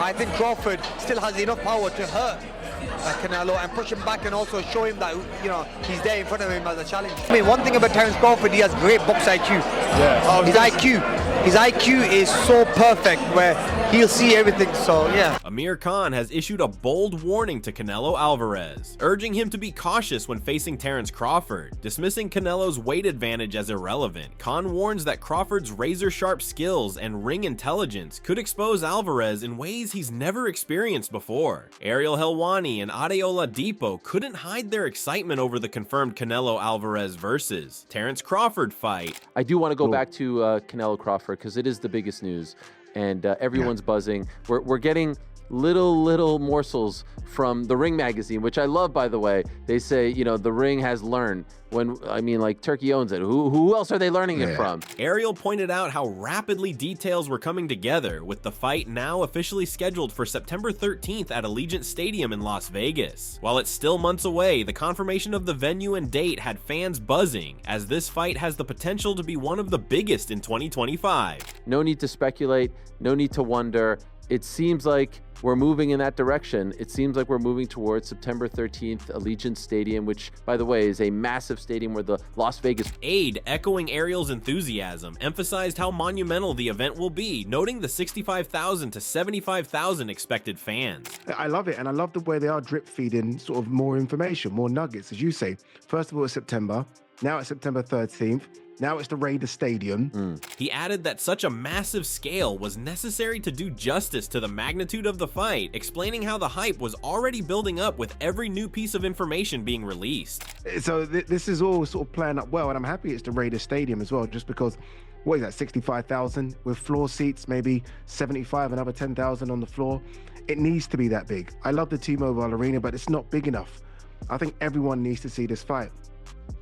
I think Crawford still has enough power to hurt Canelo and push him back and also show him that, you know, he's there in front of him as a challenge. I mean, one thing about Terence Crawford, he has great box IQ. Yeah. His IQ is so perfect where he'll see everything, so yeah. Amir Khan has issued a bold warning to Canelo Alvarez, urging him to be cautious when facing Terence Crawford. Dismissing Canelo's weight advantage as irrelevant, Khan warns that Crawford's razor-sharp skills and ring intelligence could expose Alvarez in ways he's never experienced before. Ariel Helwani and Adeola Depot couldn't hide their excitement over the confirmed Canelo Alvarez versus Terence Crawford fight. I do want to go back to Canelo Crawford because it is the biggest news, and everyone's buzzing. We're getting little morsels from the Ring magazine, which I love, by the way. They say, you know, the Ring has learned. When, I mean, like, Turkey owns it. Who else are they learning it from? Ariel pointed out how rapidly details were coming together, with the fight now officially scheduled for September 13th at Allegiant Stadium in Las Vegas. While it's still months away, the confirmation of the venue and date had fans buzzing, as this fight has the potential to be one of the biggest in 2025. No need to speculate, no need to wonder. It seems like we're moving in that direction. It seems like we're moving towards September 13th, Allegiant Stadium, which, by the way, is a massive stadium where the Las Vegas... Aide, echoing Ariel's enthusiasm, emphasized how monumental the event will be, noting the 65,000 to 75,000 expected fans. I love it, and I love the way they are drip feeding sort of more information, more nuggets, as you say. First of all, it's September. Now it's September 13th. Now it's the Raiders Stadium. He added that such a massive scale was necessary to do justice to the magnitude of the fight, explaining how the hype was already building up with every new piece of information being released. So this is all sort of playing up well, and I'm happy it's the Raiders Stadium as well, just because, what is that, 65,000 with floor seats, maybe 75, another 10,000 on the floor. It needs to be that big. I love the T-Mobile Arena, but it's not big enough. I think everyone needs to see this fight.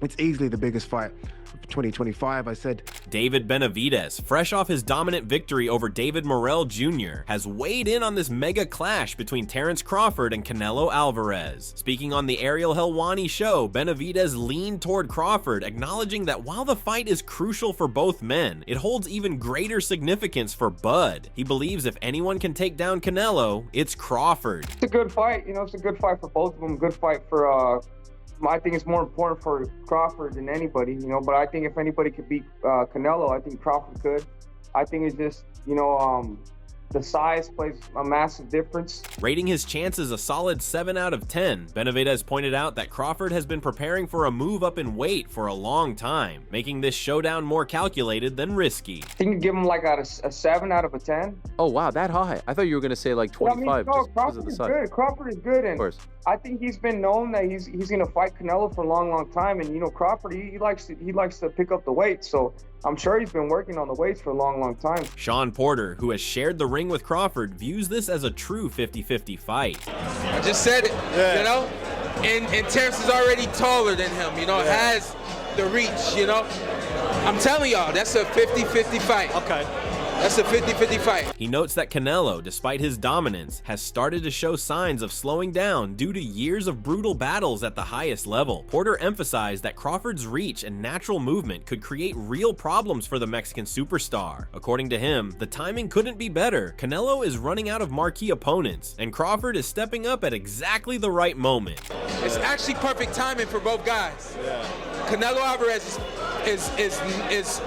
It's easily the biggest fight of 2025, I said. David Benavidez, fresh off his dominant victory over David Morrell Jr., has weighed in on this mega clash between Terence Crawford and Canelo Alvarez. Speaking on the Ariel Helwani show, Benavidez leaned toward Crawford, acknowledging that while the fight is crucial for both men, it holds even greater significance for Bud. He believes if anyone can take down Canelo, it's Crawford. It's a good fight, you know, it's a good fight for both of them, good fight for I think it's more important for Crawford than anybody, you know, but I think if anybody could beat Canelo, I think Crawford could. I think it's just, you know, the size plays a massive difference. Rating his chances a solid 7 out of 10, Benavidez pointed out that Crawford has been preparing for a move up in weight for a long time, making this showdown more calculated than risky. I think you give him like a 7 out of a 10. Oh, wow, that high. I thought you were going to say like 25. I mean, no, just because of the size. Good. Crawford is good, and of course. I think he's been known that he's going to fight Canelo for a long time, and you know, Crawford, he likes to pick up the weight, so I'm sure he's been working on the weights for a long time. Sean Porter, who has shared the ring with Crawford, views this as a true 50-50 fight. I just said it, you know, and Terence is already taller than him, you know, has the reach, you know. I'm telling y'all, that's a 50-50 fight. Okay. That's a 50-50 fight. He notes that Canelo, despite his dominance, has started to show signs of slowing down due to years of brutal battles at the highest level. Porter emphasized that Crawford's reach and natural movement could create real problems for the Mexican superstar. According to him, the timing couldn't be better. Canelo is running out of marquee opponents, and Crawford is stepping up at exactly the right moment. It's actually perfect timing for both guys. Canelo Alvarez is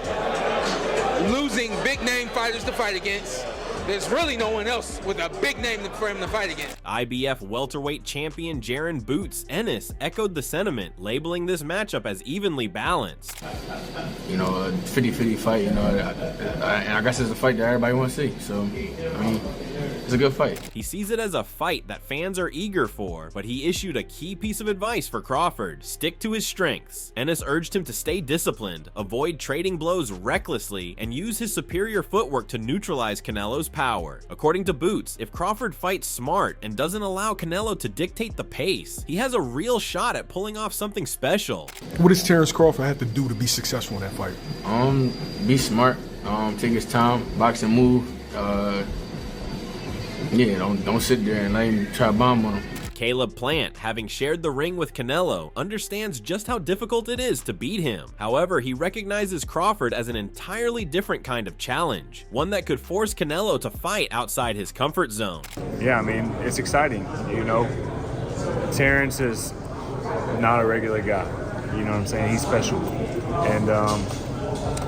losing big name fighters to fight against. There's really no one else with a big name for him to fight against. IBF welterweight champion Jaron Boots Ennis echoed the sentiment, labeling this matchup as evenly balanced. You know, a 50-50 fight, you know, and I guess it's a fight that everybody wants to see, so, I mean, it's a good fight. He sees it as a fight that fans are eager for, but he issued a key piece of advice for Crawford: stick to his strengths. Ennis urged him to stay disciplined, avoid trading blows recklessly, and use his superior footwork to neutralize Canelo's power. According to Boots, if Crawford fights smart and doesn't allow Canelo to dictate the pace, he has a real shot at pulling off something special. What does Terence Crawford have to do to be successful in that fight? Be smart, take his time, box and move. Yeah, don't sit there and let him try to bomb on him. Caleb Plant, having shared the ring with Canelo, understands just how difficult it is to beat him. However, he recognizes Crawford as an entirely different kind of challenge, one that could force Canelo to fight outside his comfort zone. Yeah, I mean, it's exciting, you know. Terence is not a regular guy, you know what I'm saying? He's special. And,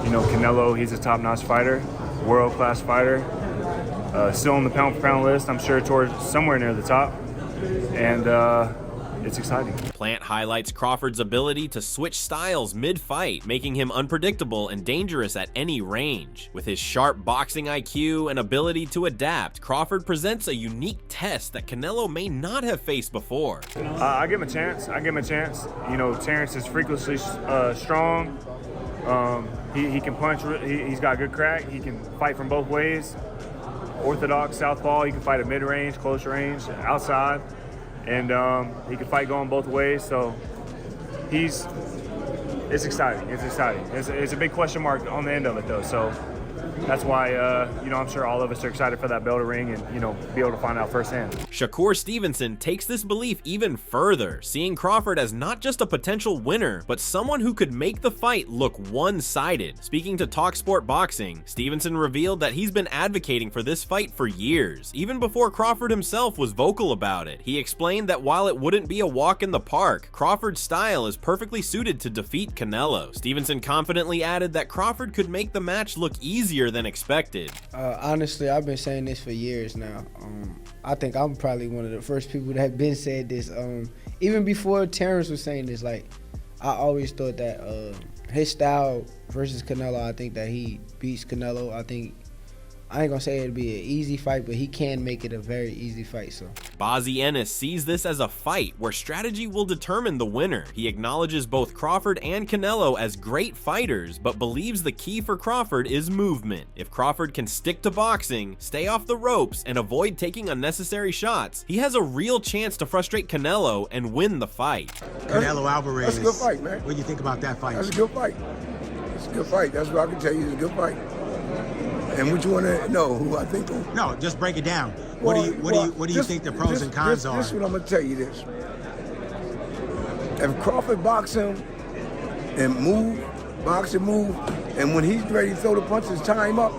you know, Canelo, he's a top-notch fighter, world-class fighter, still on the pound-for-pound list, I'm sure towards somewhere near the top. And it's exciting. Plant highlights Crawford's ability to switch styles mid-fight, making him unpredictable and dangerous at any range. With his sharp boxing IQ and ability to adapt, Crawford presents a unique test that Canelo may not have faced before. I give him a chance. I give him a chance. You know, Terence is freakishly strong. He can punch. He's got good crack. He can fight from both ways. Orthodox, southpaw. He can fight at mid-range, close range, outside. And he can fight going both ways, so it's exciting. It's exciting. It's a big question mark on the end of it, though. So that's why, you know, I'm sure all of us are excited for that bell to ring and, you know, be able to find out firsthand. Shakur Stevenson takes this belief even further, seeing Crawford as not just a potential winner, but someone who could make the fight look one-sided. Speaking to TalkSport Boxing, Stevenson revealed that he's been advocating for this fight for years, even before Crawford himself was vocal about it. He explained that while it wouldn't be a walk in the park, Crawford's style is perfectly suited to defeat Canelo. Stevenson confidently added that Crawford could make the match look easier than expected. Honestly, I've been saying this for years now. I think I'm probably one of the first people that have been said this. Even before Terence was saying this, like, I always thought that his style versus Canelo, I think that he beats Canelo. I ain't gonna say it'll be an easy fight, but he can make it a very easy fight. So Bazzi Ennis sees this as a fight where strategy will determine the winner. He acknowledges both Crawford and Canelo as great fighters, but believes the key for Crawford is movement. If Crawford can stick to boxing, stay off the ropes, and avoid taking unnecessary shots, he has a real chance to frustrate Canelo and win the fight. Canelo Alvarez. That's a good fight, man. What do you think about that fight? That's a good fight. It's a good fight. That's what I can tell you. It's a good fight. And what you want to know? Who I think? No, just break it down. What do you think the pros and cons are? This is what I'm gonna tell you. This: if Crawford box him and move, and when he's ready to throw the punches, tie him up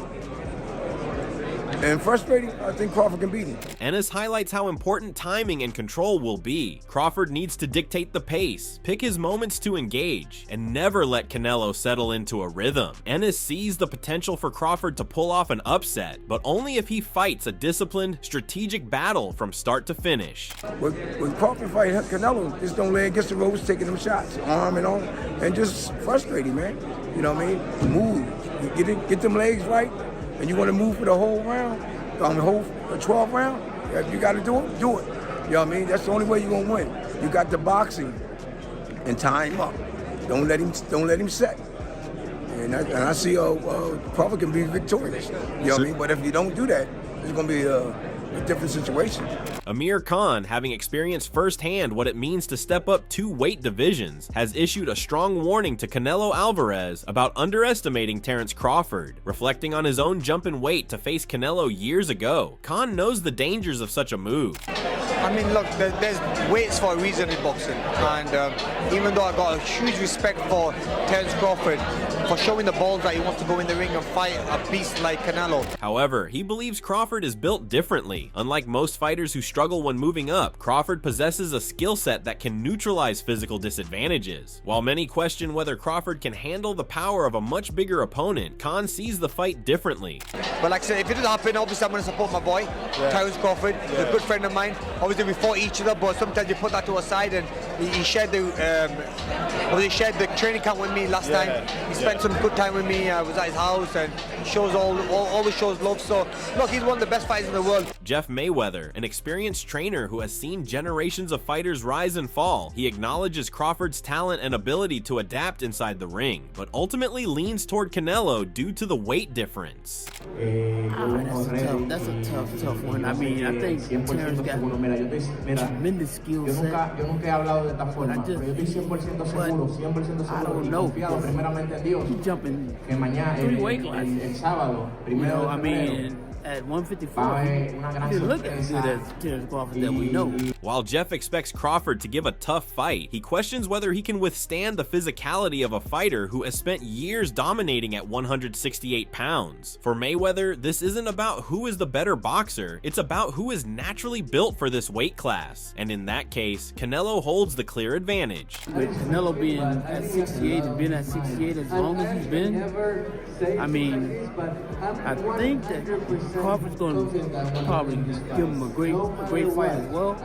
and frustrate him, I think Crawford can beat him. Ennis highlights how important timing and control will be. Crawford needs to dictate the pace, pick his moments to engage, and never let Canelo settle into a rhythm. Ennis sees the potential for Crawford to pull off an upset, but only if he fights a disciplined, strategic battle from start to finish. When Crawford fight Canelo, just don't lay against the ropes, taking them shots, arm and on, and just frustrate him, man. You know what I mean? Move, get them legs right. And you want to move for the whole round, the whole 12 round, if you got to do it, do it. You know what I mean? That's the only way you're going to win. You got the boxing and tie him up. Don't let him set. And I see Crawford can be victorious. You know what I mean? But if you don't do that, it's going to be a different situation. Amir Khan, having experienced firsthand what it means to step up 2 weight divisions, has issued a strong warning to Canelo Alvarez about underestimating Terence Crawford. Reflecting on his own jump in weight to face Canelo years ago, Khan knows the dangers of such a move. I mean, look, there's weights for a reason in boxing, and even though I got a huge respect for Terence Crawford for showing the balls that he wants to go in the ring and fight a beast like Canelo. However, he believes Crawford is built differently. Unlike most fighters who struggle when moving up, Crawford possesses a skill set that can neutralize physical disadvantages. While many question whether Crawford can handle the power of a much bigger opponent, Khan sees the fight differently. But like I said, if it doesn't happen, obviously I'm going to support my boy, Terence Crawford. He's a good friend of mine. Obviously we fought each other, but sometimes you put that to a side, and he shared the training camp with me last time. He spent some good time with me. I was at his house, and always shows love. So look, he's one of the best fighters in the world. Jeff Mayweather, an experienced trainer who has seen generations of fighters rise and fall, he acknowledges Crawford's talent and ability to adapt inside the ring, but ultimately leans toward Canelo due to the weight difference. That's a tough one. I mean, I think Terence got tremendous skill set. I don't know. He's jumping 3 weight classes. You know, I mean, at 154, he didn't look as good as Terence Crawford that we know. While Jeff expects Crawford to give a tough fight, he questions whether he can withstand the physicality of a fighter who has spent years dominating at 168 pounds. For Mayweather, this isn't about who is the better boxer, it's about who is naturally built for this weight class. And in that case, Canelo holds the clear advantage. With Canelo being at 68 and being at 68 as long as he's been, I mean, I think that Crawford's going to probably give him a great fight as well.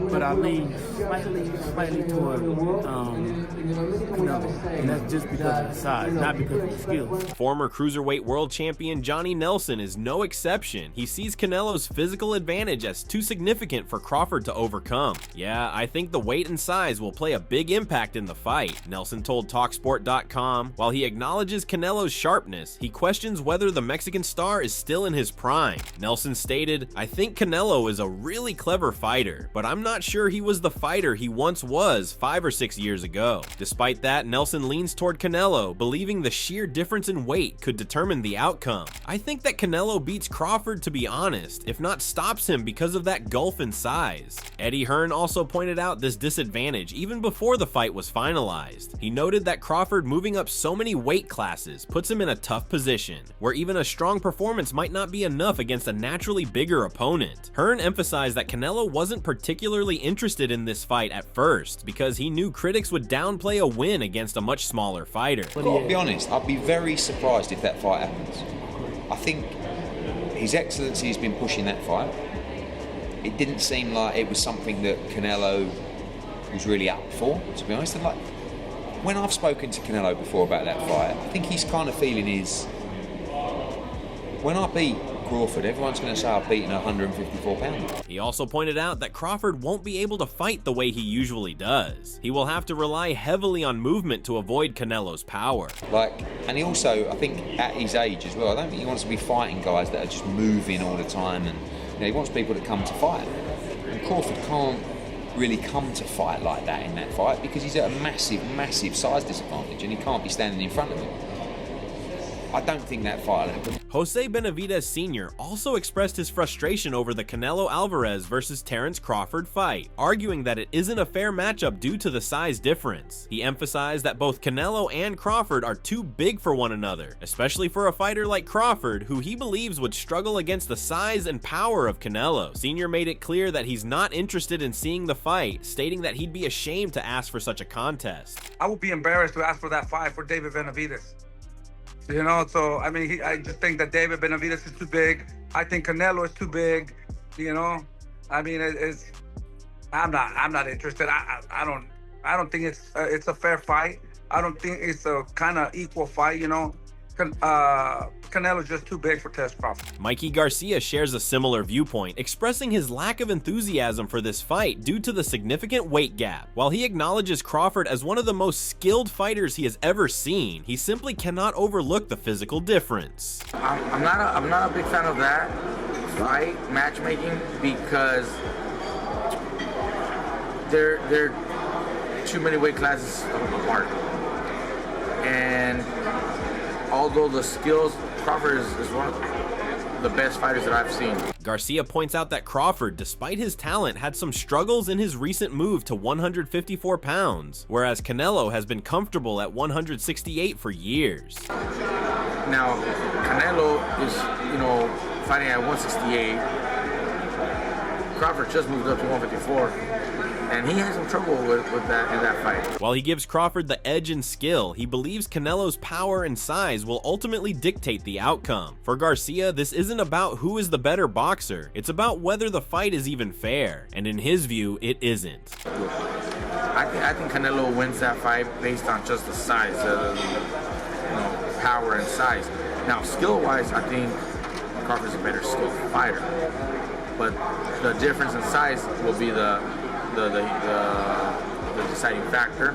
But I lean slightly toward Canelo, and that's just because of the size, not because of the skills. Former cruiserweight world champion Johnny Nelson is no exception. He sees Canelo's physical advantage as too significant for Crawford to overcome. Yeah, I think the weight and size will play a big impact in the fight, Nelson told TalkSport.com. While he acknowledges Canelo's sharpness, he questions whether the Mexican star is still in his prime. Nelson stated, "I think Canelo is a really clever fighter, but I'm not sure he was the fighter he once was 5 or 6 years ago." Despite that, Nelson leans toward Canelo, believing the sheer difference in weight could determine the outcome. "I think that Canelo beats Crawford, to be honest, if not stops him because of that gulf in size." Eddie Hearn also pointed out this disadvantage even before the fight was finalized. He noted that Crawford moving up so many weight classes puts him in a tough position, where even a strong performance might not be enough against a naturally bigger opponent. Hearn emphasized that Canelo wasn't particularly interested in this fight at first because he knew critics would downplay a win against a much smaller fighter. I've got to be honest, I'd be very surprised if that fight happens. I think His Excellency has been pushing that fight. It didn't seem like it was something that Canelo was really up for, to be honest. And like, when I've spoken to Canelo before about that fight, I think his kind of feeling is, when I beat Crawford, everyone's going to say I've beaten a 154 pounder. He also pointed out that Crawford won't be able to fight the way he usually does. He will have to rely heavily on movement to avoid Canelo's power. And he also, I think at his age as well, I don't think he wants to be fighting guys that are just moving all the time, and he wants people to come to fight. And Crawford can't really come to fight like that in that fight because he's at a massive size disadvantage and he can't be standing in front of him. I don't think that fight will happen. Jose Benavidez Sr. also expressed his frustration over the Canelo Alvarez versus Terence Crawford fight, arguing that it isn't a fair matchup due to the size difference. He emphasized that both Canelo and Crawford are too big for one another, especially for a fighter like Crawford, who he believes would struggle against the size and power of Canelo. Sr. made it clear that he's not interested in seeing the fight, stating that he'd be ashamed to ask for such a contest. I would be embarrassed to ask for that fight for David Benavidez. You know, so I mean, I just think that David Benavidez is too big. I think Canelo is too big. You know, I mean, I'm not interested. I don't think it's a fair fight. I don't think it's a kind of equal fight. You know, Canelo's just too big for Terence Crawford. Mikey Garcia shares a similar viewpoint, expressing his lack of enthusiasm for this fight due to the significant weight gap. While he acknowledges Crawford as one of the most skilled fighters he has ever seen, he simply cannot overlook the physical difference. I'm not a big fan of that fight matchmaking because they're too many weight classes apart, and although the skills, Crawford is one of the best fighters that I've seen. Garcia points out that Crawford, despite his talent, had some struggles in his recent move to 154 pounds, whereas Canelo has been comfortable at 168 for years. Now, Canelo is, fighting at 168. Crawford just moved up to 154. And he has some trouble with that in that fight. While he gives Crawford the edge in skill, he believes Canelo's power and size will ultimately dictate the outcome. For Garcia, this isn't about who is the better boxer, it's about whether the fight is even fair, and in his view, it isn't. I think Canelo wins that fight based on just the size, power and size. Now, skill-wise, I think Crawford's a better skilled fighter, but the difference in size will be the deciding factor,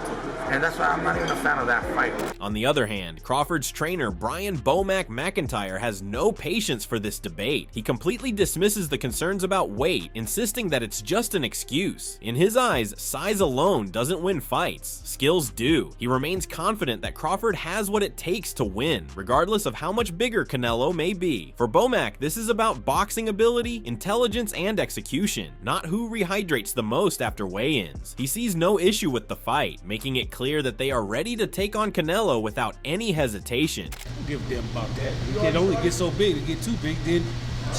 and that's why I'm not even a fan of that fight. On the other hand, Crawford's trainer Brian Bomac McIntyre has no patience for this debate. He completely dismisses the concerns about weight, insisting that it's just an excuse. In his eyes, size alone doesn't win fights. Skills do. He remains confident that Crawford has what it takes to win, regardless of how much bigger Canelo may be. For Bomac, this is about boxing ability, intelligence, and execution, not who rehydrates the most after weigh-ins. He sees no issue with the fight, making it clear that they are ready to take on Canelo without any hesitation. Don't give a damn about that. He can only get so big. To get too big, then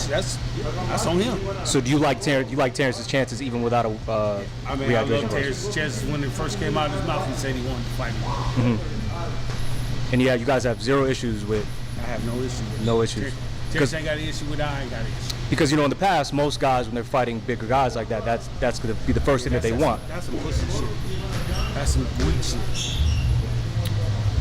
that's on him. So do you like Terrence? You like Terrence's chances even without a I mean, I love Terrence's chances. When it first came out of his mouth, he said he wanted to fight me. And yeah, you guys have zero issues with. I have no issue with it. No issues. Terrence ain't got an issue with it. I ain't got an issue. Because in the past, most guys when they're fighting bigger guys like that, that's going to be the first thing that they want. That's some pussy shit. That's some weak shit.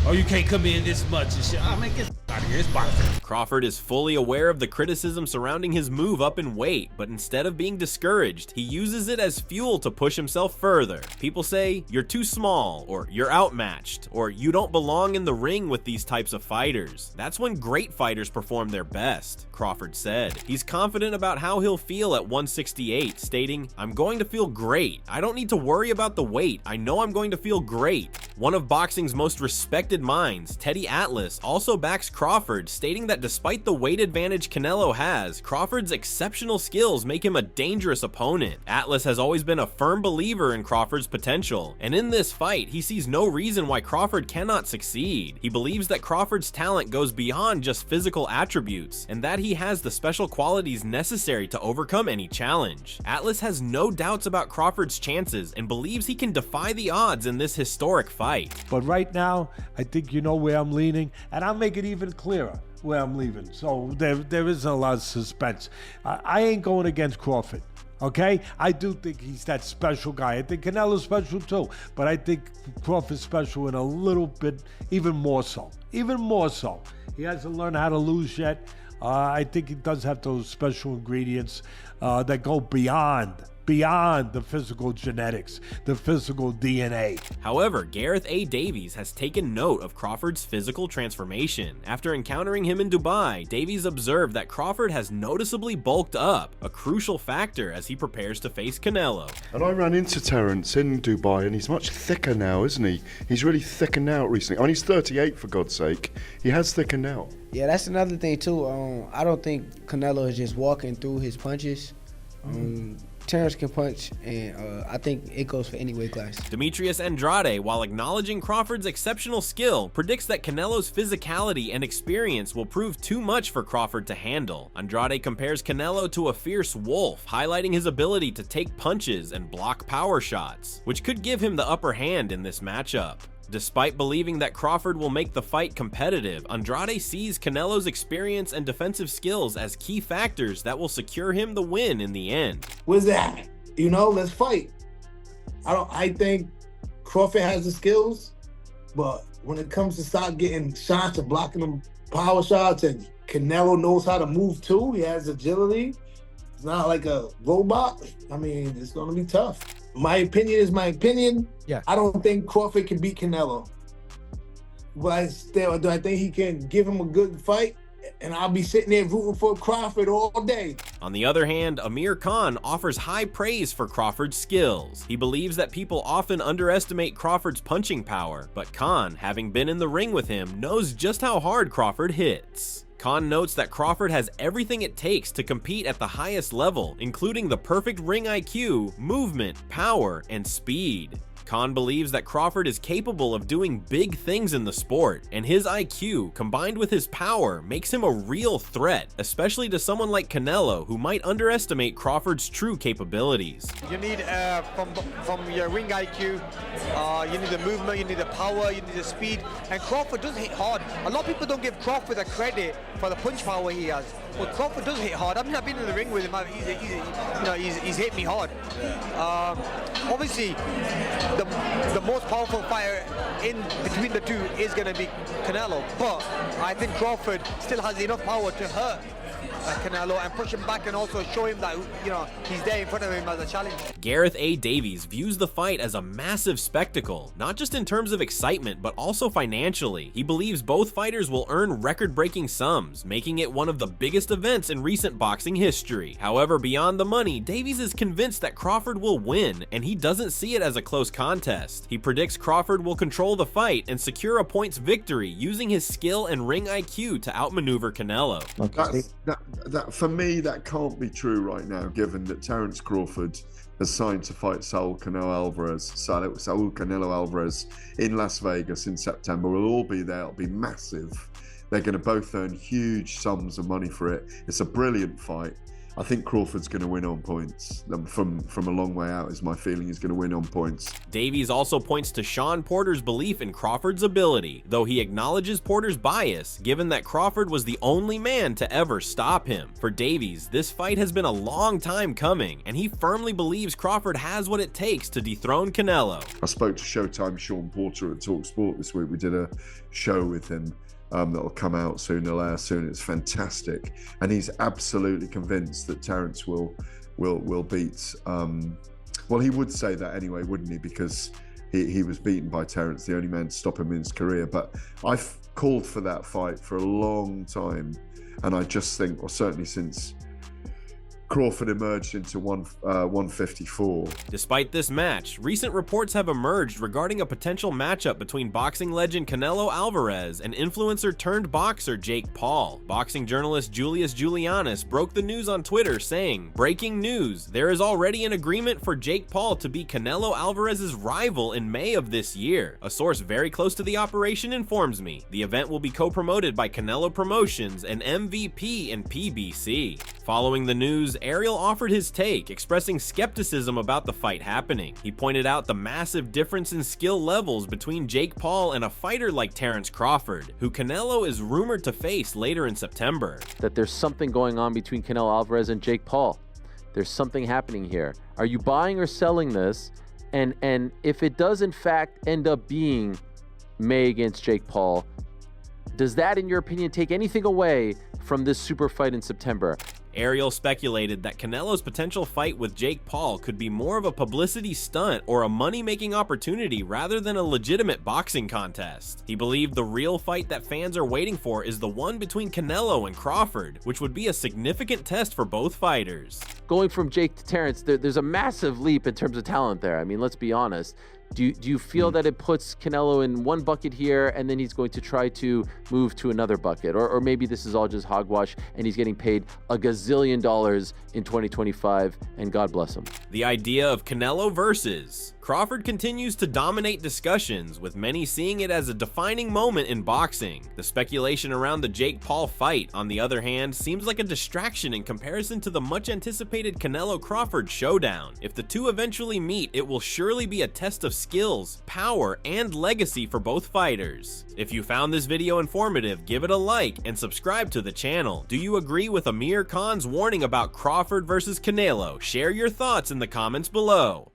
Oh, you can't come in this much and shit. I mean, get out of here. It's boxing. Crawford is fully aware of the criticism surrounding his move up in weight, but instead of being discouraged, he uses it as fuel to push himself further. People say, you're too small, or you're outmatched, or you don't belong in the ring with these types of fighters. That's when great fighters perform their best, Crawford said. He's confident about how he'll feel at 168, stating, I'm going to feel great. I don't need to worry about the weight. I know I'm going to feel great. One of boxing's most respected minds, Teddy Atlas, also backs Crawford, stating that despite the weight advantage Canelo has, Crawford's exceptional skills make him a dangerous opponent. Atlas has always been a firm believer in Crawford's potential, and in this fight, he sees no reason why Crawford cannot succeed. He believes that Crawford's talent goes beyond just physical attributes, and that he has the special qualities necessary to overcome any challenge. Atlas has no doubts about Crawford's chances and believes he can defy the odds in this historic fight. But right now, I think you know where I'm leaning, and I'll make it even clearer where I'm leaving. So there isn't a lot of suspense. I ain't going against Crawford, okay? I do think he's that special guy. I think Canelo's special too, but I think Crawford's special in a little bit, even more so. Even more so. He hasn't learned how to lose yet. I think he does have those special ingredients that go beyond the physical genetics, the physical DNA. However, Gareth A. Davies has taken note of Crawford's physical transformation. After encountering him in Dubai, Davies observed that Crawford has noticeably bulked up, a crucial factor as he prepares to face Canelo. And I ran into Terence in Dubai, and he's much thicker now, isn't he? He's really thickened out recently. I mean, he's 38, for God's sake. He has thickened out. Yeah, that's another thing too. I don't think Canelo is just walking through his punches. Terence can punch, and I think it goes for any weight class. Demetrius Andrade, while acknowledging Crawford's exceptional skill, predicts that Canelo's physicality and experience will prove too much for Crawford to handle. Andrade compares Canelo to a fierce wolf, highlighting his ability to take punches and block power shots, which could give him the upper hand in this matchup. Despite believing that Crawford will make the fight competitive, Andrade sees Canelo's experience and defensive skills as key factors that will secure him the win in the end. Where's that? You know, let's fight. I think Crawford has the skills, but when it comes to start getting shots and blocking them power shots, and Canelo knows how to move too, he has agility. It's not like a robot. I mean, it's gonna be tough. My opinion is my opinion. Yeah. I don't think Crawford can beat Canelo. But do I think he can give him a good fight? And I'll be sitting there rooting for Crawford all day. On the other hand, Amir Khan offers high praise for Crawford's skills. He believes that people often underestimate Crawford's punching power, but Khan, having been in the ring with him, knows just how hard Crawford hits. Khan notes that Crawford has everything it takes to compete at the highest level, including the perfect ring IQ, movement, power, and speed. Khan believes that Crawford is capable of doing big things in the sport, and his IQ, combined with his power, makes him a real threat, especially to someone like Canelo, who might underestimate Crawford's true capabilities. You need, from your ring IQ, you need the movement, you need the power, you need the speed, and Crawford does hit hard. A lot of people don't give Crawford the credit for the punch power he has. Well, Crawford does hit hard. I mean, I've been in the ring with him. He's hit me hard. Obviously, the most powerful fighter in between the two is going to be Canelo, but I think Crawford still has enough power to hurt Canelo and push him back and also show him that, you know, he's there in front of him as a challenge. Gareth A. Davies views the fight as a massive spectacle, not just in terms of excitement, but also financially. He believes both fighters will earn record-breaking sums, making it one of the biggest events in recent boxing history. However, beyond the money, Davies is convinced that Crawford will win, and he doesn't see it as a close contest. He predicts Crawford will control the fight and secure a points victory using his skill and ring IQ to outmaneuver Canelo. That for me, that can't be true right now, given that Terence Crawford has signed to fight Saul Canelo Alvarez in Las Vegas in September. We'll all be there. It'll be massive. They're going to both earn huge sums of money for it. It's a brilliant fight. I think Crawford's going to win on points. From a long way out is my feeling he's going to win on points. Davies also points to Sean Porter's belief in Crawford's ability, though he acknowledges Porter's bias, given that Crawford was the only man to ever stop him. For Davies, this fight has been a long time coming, and he firmly believes Crawford has what it takes to dethrone Canelo. I spoke to Showtime Sean Porter at TalkSport this week. We did a show with him. That'll come out soon, it'll air soon. It's fantastic, and he's absolutely convinced that Terence will beat. Well, he would say that anyway, wouldn't he? Because he was beaten by Terence, the only man to stop him in his career. But I've called for that fight for a long time, and I just think, or certainly since Crawford emerged into 154. Despite this match, recent reports have emerged regarding a potential matchup between boxing legend Canelo Alvarez and influencer-turned-boxer Jake Paul. Boxing journalist Julius Julianis broke the news on Twitter saying, "Breaking news, there is already an agreement for Jake Paul to be Canelo Alvarez's rival in May of this year. A source very close to the operation informs me. The event will be co-promoted by Canelo Promotions and MVP and PBC." Following the news, Ariel offered his take, expressing skepticism about the fight happening. He pointed out the massive difference in skill levels between Jake Paul and a fighter like Terence Crawford, who Canelo is rumored to face later in September. That there's something going on between Canelo Alvarez and Jake Paul. There's something happening here. Are you buying or selling this? And if it does in fact end up being May against Jake Paul, does that, in your opinion, take anything away from this super fight in September? Ariel speculated that Canelo's potential fight with Jake Paul could be more of a publicity stunt or a money-making opportunity rather than a legitimate boxing contest. He believed the real fight that fans are waiting for is the one between Canelo and Crawford, which would be a significant test for both fighters. Going from Jake to Terence, there's a massive leap in terms of talent there. I mean, let's be honest. Do you feel that it puts Canelo in one bucket here and then he's going to try to move to another bucket? Or maybe this is all just hogwash and he's getting paid a gazillion dollars in 2025 and God bless him. The idea of Canelo versus Crawford continues to dominate discussions, with many seeing it as a defining moment in boxing. The speculation around the Jake Paul fight, on the other hand, seems like a distraction in comparison to the much-anticipated Canelo-Crawford showdown. If the two eventually meet, it will surely be a test of skills, power, and legacy for both fighters. If you found this video informative, give it a like and subscribe to the channel. Do you agree with Amir Khan's warning about Crawford versus Canelo? Share your thoughts in the comments below.